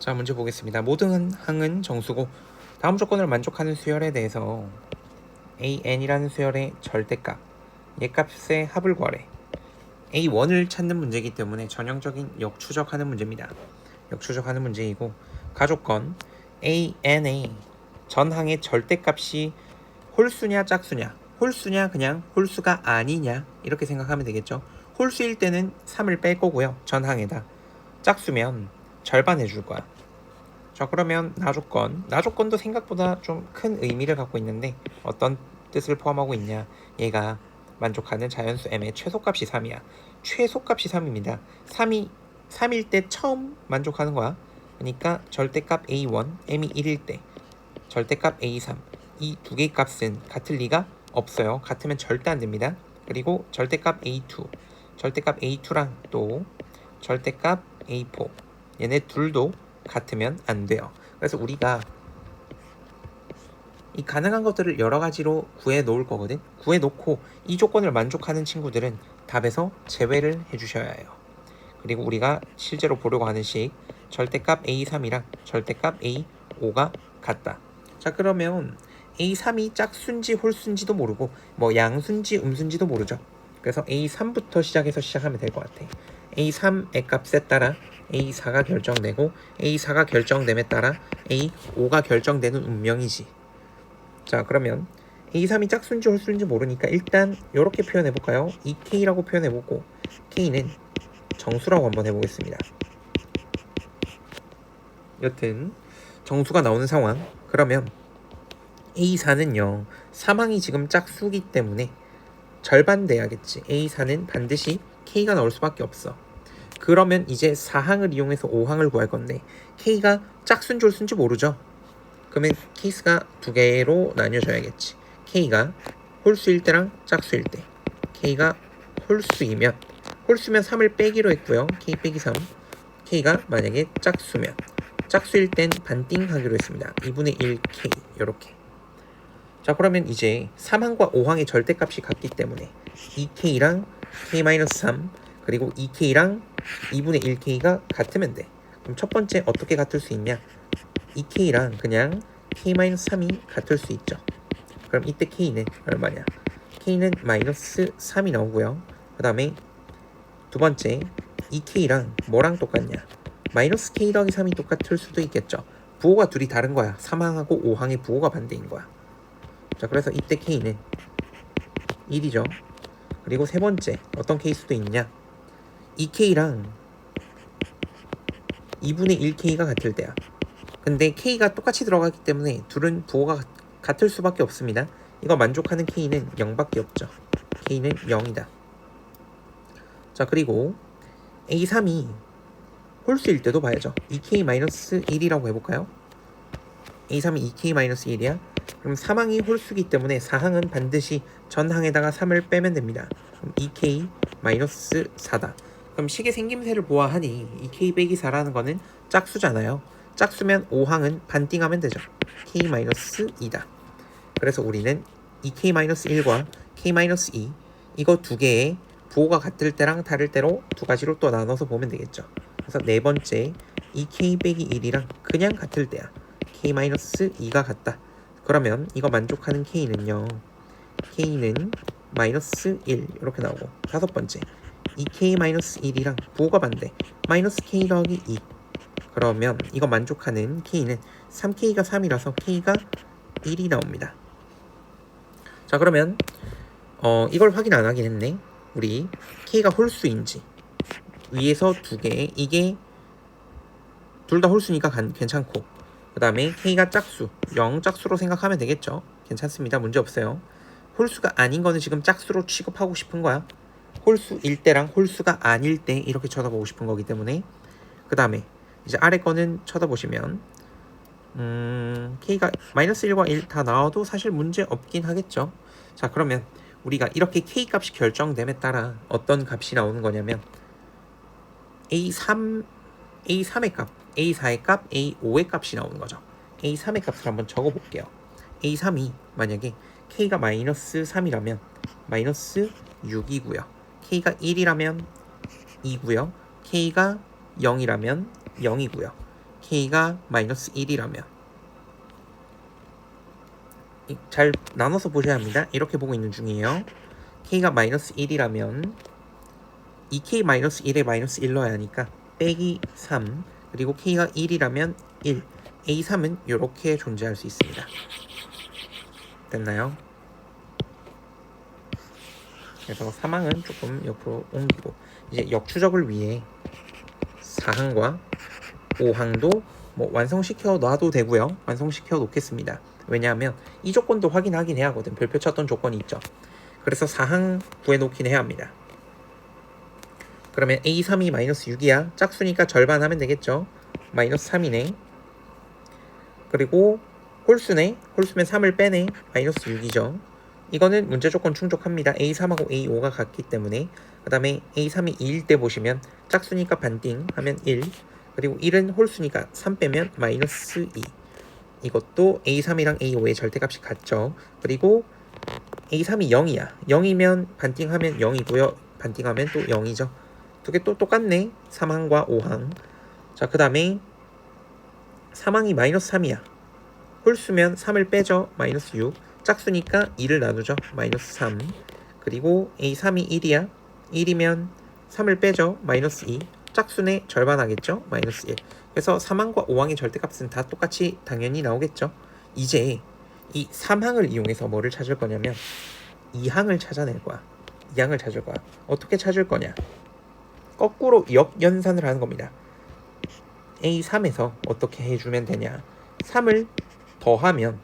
자, 문제 보겠습니다. 모든 항은 정수고 다음 조건을 만족하는 수열에 대해서 AN이라는 수열의 절대값, 얘값의 합을 구하래. A1을 찾는 문제이기 때문에 전형적인 역추적하는 문제입니다. 역추적하는 문제이고 가조건 AN의 전항의 절대값이 홀수냐 짝수냐, 홀수냐 그냥 홀수가 아니냐 이렇게 생각하면 되겠죠. 홀수일 때는 3을 뺄 거고요. 전항에다. 짝수면 절반 해줄 거야. 자, 그러면 나조건도 생각보다 좀 큰 의미를 갖고 있는데 어떤 뜻을 포함하고 있냐. 얘가 만족하는 자연수 m의 최소값이 3이야. 최소값이 3입니다. 3일 때 처음 만족하는 거야. 그러니까 절대값 a1, m이 1일 때 절대값 a3, 이 두 개의 값은 같을 리가 없어요. 같으면 절대 안 됩니다. 그리고 절대값 a2, 절대값 a2랑 또 절대값 a4, 얘네 둘도 같으면 안 돼요. 그래서 우리가 이 가능한 것들을 여러 가지로 구해 놓을 거거든. 구해 놓고 이 조건을 만족하는 친구들은 답에서 제외를 해주셔야 해요. 그리고 우리가 실제로 보려고 하는 식 절대값 A3이랑 절대값 A5가 같다. 자, 그러면 A3이 짝수인지 홀수인지도 모르고 뭐 양수인지 음수인지도 모르죠. 그래서 A3부터 시작하면 될 것 같아. A3의 값에 따라 A4가 결정되고 A4가 결정됨에 따라 A5가 결정되는 운명이지. 자, 그러면 A3이 짝수인지 홀수인지 모르니까 일단 이렇게 표현해볼까요? 2K라고 표현해보고 K는 정수라고 한번 해보겠습니다. 여튼 정수가 나오는 상황. 그러면 A4는요 3항이 지금 짝수기 때문에 절반 돼야겠지. A4는 반드시 K가 나올 수밖에 없어. 그러면 이제 4항을 이용해서 5항을 구할 건데 K가 짝수인지 홀수인지 모르죠. 그러면 케이스가 두 개로 나뉘어져야겠지. K가 홀수일 때랑 짝수일 때. K가 홀수면 3을 빼기로 했고요. K 빼기 3. K가 만약에 짝수일 땐 반띵 하기로 했습니다. 2분의 1K 이렇게. 자, 그러면 이제 3항과 5항의 절대값이 같기 때문에 2K랑 K-3 그리고 2K랑 2분의 1K가 같으면 돼. 그럼 첫 번째 어떻게 같을 수 있냐? 2K랑 그냥 K-3이 같을 수 있죠. 그럼 이때 K는 얼마냐? K는 마이너스 3이 나오고요. 그 다음에 두 번째 2K랑 뭐랑 똑같냐? 마이너스 K 더하기 3이 똑같을 수도 있겠죠. 부호가 둘이 다른 거야. 3항하고 5항의 부호가 반대인 거야. 자, 그래서 이때 K는 1이죠. 그리고 세 번째 어떤 케이스도 있냐? 2K랑 2분의 1K가 같을 때야. 근데 K가 똑같이 들어가기 때문에 둘은 부호가 같을 수밖에 없습니다. 이거 만족하는 K는 0밖에 없죠. K는 0이다. 자, 그리고 A3이 홀수일 때도 봐야죠. 2K-1이라고 해볼까요? A3이 2K-1이야. 그럼 3항이 홀수기 때문에 4항은 반드시 전항에다가 3을 빼면 됩니다. 그럼 2K-4다. 그럼 식의 생김새를 보아하니 2K 빼기 4라는 거는 짝수잖아요. 짝수면 5항은 반띵하면 되죠. K-2다. 그래서 우리는 2K-1과 K-2 이거 두 개의 부호가 같을 때랑 다를 때로 두 가지로 또 나눠서 보면 되겠죠. 그래서 네 번째 2K 빼기 1이랑 그냥 같을 때야. K-2가 같다. 그러면 이거 만족하는 K는요. K는 마이너스 1 이렇게 나오고 다섯 번째 2K-1이랑 부호가 반대 마이너스 K 더하기 2 그러면 이거 만족하는 K는 3K가 3이라서 K가 1이 나옵니다. 자, 그러면 이걸 확인 안 하긴 했네. 우리 K가 홀수인지 위에서 두 개 이게 둘 다 홀수니까 괜찮고 그 다음에 K가 짝수 0짝수로 생각하면 되겠죠. 괜찮습니다. 문제 없어요. 홀수가 아닌 거는 지금 짝수로 취급하고 싶은 거야. 홀수일 때랑 홀수가 아닐 때 이렇게 쳐다보고 싶은 거기 때문에 그 다음에 이제 아래 거는 쳐다보시면 K가 마이너스 1과 1 다 나와도 사실 문제 없긴 하겠죠. 자, 그러면 우리가 이렇게 K 값이 결정됨에 따라 어떤 값이 나오는 거냐면 A3의 값, A4의 값, A5의 값이 나오는 거죠. A3의 값을 한번 적어볼게요. A3이 만약에 K가 마이너스 3이라면 마이너스 6이고요. K가 1이라면 2고요. K가 0이라면 0이고요. K가 마이너스 1이라면 잘 나눠서 보셔야 합니다. 이렇게 보고 있는 중이에요. K가 마이너스 1이라면 2K 마이너스 1에 마이너스 1 넣어야 하니까 빼기 3 그리고 K가 1이라면 1 A3은 이렇게 존재할 수 있습니다. 됐나요? 그래서 3항은 조금 옆으로 옮기고 이제 역추적을 위해 4항과 5항도 뭐 완성시켜 놔도 되고요. 완성시켜 놓겠습니다. 왜냐하면 이 조건도 확인하긴 해야 하거든. 별표 쳤던 조건이 있죠. 그래서 4항 구해놓긴 해야 합니다. 그러면 A3이 마이너스 6이야. 짝수니까 절반 하면 되겠죠. 마이너스 3이네. 그리고 홀수네. 홀수면 3을 빼네. 마이너스 6이죠. 이거는 문제 조건 충족합니다. A3하고 A5가 같기 때문에. 그 다음에 A3이 2일 때 보시면 짝수니까 반띵 하면 1. 그리고 1은 홀수니까 3 빼면 마이너스 2. 이것도 A3이랑 A5의 절대값이 같죠. 그리고 A3이 0이야. 0이면 반띵하면 0이고요. 반띵하면 또 0이죠. 두 개 또 똑같네. 3항과 5항. 자, 그 다음에 3항이 마이너스 3이야. 홀수면 3을 빼죠. 마이너스 6. 짝수니까 2를 나누죠. 마이너스 3. 그리고 A3이 1이야. 1이면 3을 빼죠. 마이너스 2. 짝수네 절반 하겠죠. 마이너스 1. 그래서 3항과 5항의 절대값은 다 똑같이 당연히 나오겠죠. 이제 이 3항을 이용해서 뭐를 찾을 거냐면 2항을 찾아낼 거야. 2항을 찾을 거야. 어떻게 찾을 거냐? 거꾸로 역연산을 하는 겁니다. A3에서 어떻게 해주면 되냐? 3을 더하면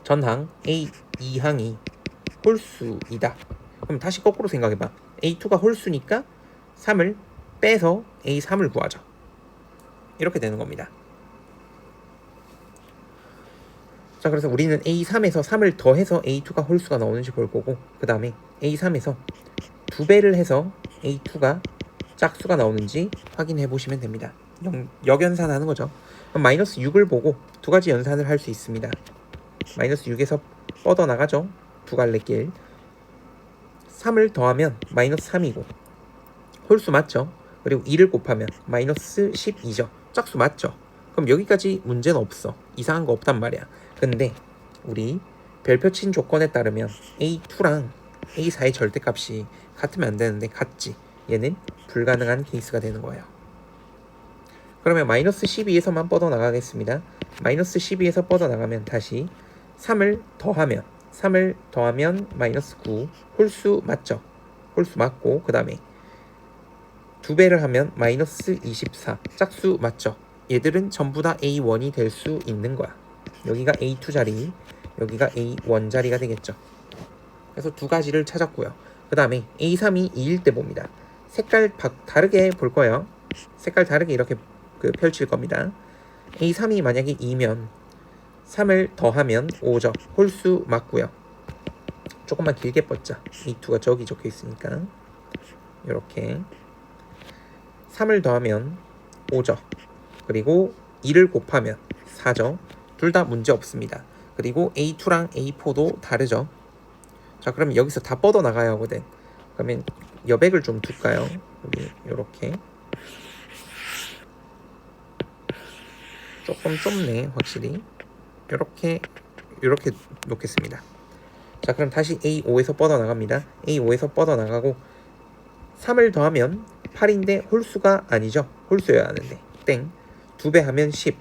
전항 A2항이 홀수이다. 그럼 다시 거꾸로 생각해봐. A2가 홀수니까 3을 빼서 A3을 구하죠. 이렇게 되는 겁니다. 자, 그래서 우리는 A3에서 3을 더해서 A2가 홀수가 나오는지 볼 거고, 그 다음에 A3에서 2배를 해서 A2가 짝수가 나오는지 확인해 보시면 됩니다. 역연산하는 거죠. 그럼 마이너스 6을 보고 두 가지 연산을 할 수 있습니다. 마이너스 6에서 뻗어나가죠. 두 갈래 길. 3을 더하면 마이너스 3이고 홀수 맞죠? 그리고 2를 곱하면 마이너스 12죠. 짝수 맞죠? 그럼 여기까지 문제는 없어. 이상한 거 없단 말이야. 근데 우리 별표 친 조건에 따르면 A2랑 A4의 절대값이 같으면 안 되는데 같지. 얘는 불가능한 케이스가 되는 거예요. 그러면 마이너스 12에서만 뻗어나가겠습니다. 마이너스 12에서 뻗어나가면 다시 3을 더하면 마이너스 9. 홀수 맞죠? 홀수 맞고 그 다음에 2배를 하면 마이너스 24. 짝수 맞죠? 얘들은 전부 다 A1이 될 수 있는 거야. 여기가 A2 자리, 여기가 A1 자리가 되겠죠. 그래서 두 가지를 찾았고요. 그 다음에 A3이 2일 때 봅니다. 색깔 다르게 볼 거예요. 색깔 다르게 이렇게 펼칠 겁니다. A3이 만약에 2면 3을 더하면 5죠. 홀수 맞고요. 조금만 길게 뻗자. A2가 저기 적혀 있으니까 이렇게 3을 더하면 5죠. 그리고 2를 곱하면 4죠. 둘 다 문제 없습니다. 그리고 A2랑 A4도 다르죠. 자, 그러면 여기서 다 뻗어 나가야 하거든. 그러면 여백을 좀 둘까요? 여기 이렇게 조금 좁네 확실히. 이렇게 놓겠습니다. 자, 그럼 다시 A5에서 뻗어 나갑니다. A5에서 뻗어 나가고 3을 더하면 8인데 홀수가 아니죠. 홀수여야 하는데 땡. 2배 하면 10.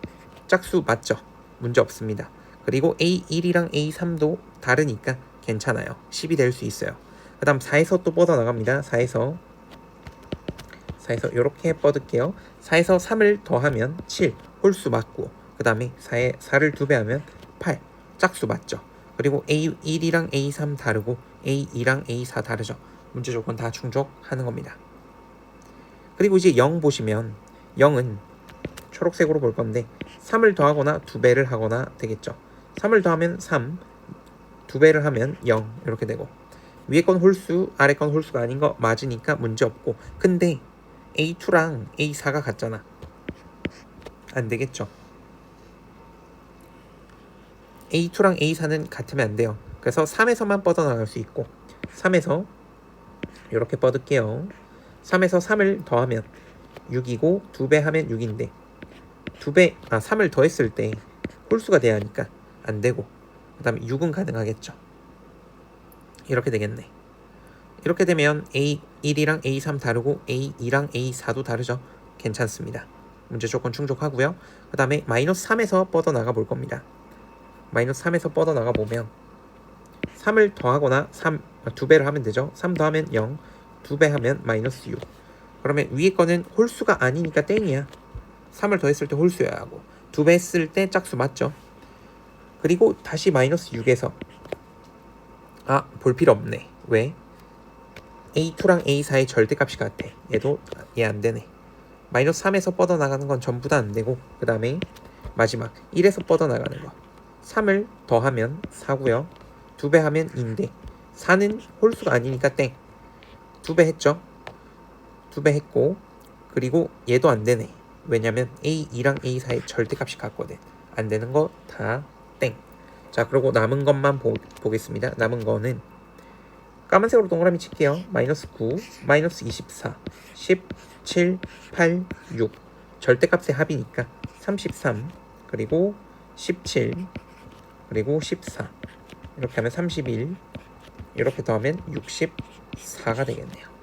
짝수 맞죠? 문제 없습니다. 그리고 A1이랑 A3도 다르니까 괜찮아요. 10이 될 수 있어요. 그 다음 4에서 또 뻗어 나갑니다. 4에서 이렇게 뻗을게요. 4에서 3을 더하면 7. 홀수 맞고 그 다음에 4를 2배 하면 8. 짝수 맞죠? 그리고 A1이랑 A3 다르고 A2랑 A4 다르죠. 문제 조건 다 충족하는 겁니다. 그리고 이제 0 보시면 0은 초록색으로 볼 건데 3을 더하거나 2배를 하거나 되겠죠. 3을 더하면 3, 2배를 하면 0 이렇게 되고 위에 건 홀수, 아래 건 홀수가 아닌 거 맞으니까 문제 없고 근데 A2랑 A4가 같잖아. 안 되겠죠. A2랑 A4는 같으면 안 돼요. 그래서 3에서만 뻗어나갈 수 있고 3에서 이렇게 뻗을게요. 3에서 3을 더하면 6이고 2배 하면 6인데 2배, 3을 더했을 때 홀수가 돼야 하니까 안 되고, 그 다음에 6은 가능하겠죠. 이렇게 되겠네. 이렇게 되면 A1이랑 A3 다르고 A2랑 A4도 다르죠. 괜찮습니다. 문제 조건 충족하고요. 그 다음에 마이너스 3에서 뻗어나가 볼 겁니다. 마이너스 3에서 뻗어나가 보면 3을 더하거나 2배를 하면 되죠. 3 더하면 0, 2배 하면 마이너스 6. 그러면 위에 거는 홀수가 아니니까 땡이야. 3을 더했을 때 홀수여야 하고 2배 했을 때 짝수 맞죠. 그리고 다시 마이너스 6에서 볼 필요 없네. 왜? A2랑 A4의 절대값이 같아. 얘도 얘 안 되네. 마이너스 3에서 뻗어나가는 건 전부 다 안 되고, 그 다음에 마지막 1에서 뻗어나가는 거 3을 더하면 4고요 2배 하면 2인데 4는 홀수가 아니니까 땡. 2배 했죠. 2배 했고, 그리고 얘도 안 되네. 왜냐면 A2랑 A4의 절대값이 같거든. 안 되는 거 다 땡. 자, 그리고 남은 것만 보겠습니다. 남은 거는 까만색으로 동그라미 칠게요. 마이너스 9, 마이너스 24, 17, 8, 6. 절대값의 합이니까 33, 그리고 17, 그리고 14. 이렇게 하면 31, 이렇게 더하면 64가 되겠네요.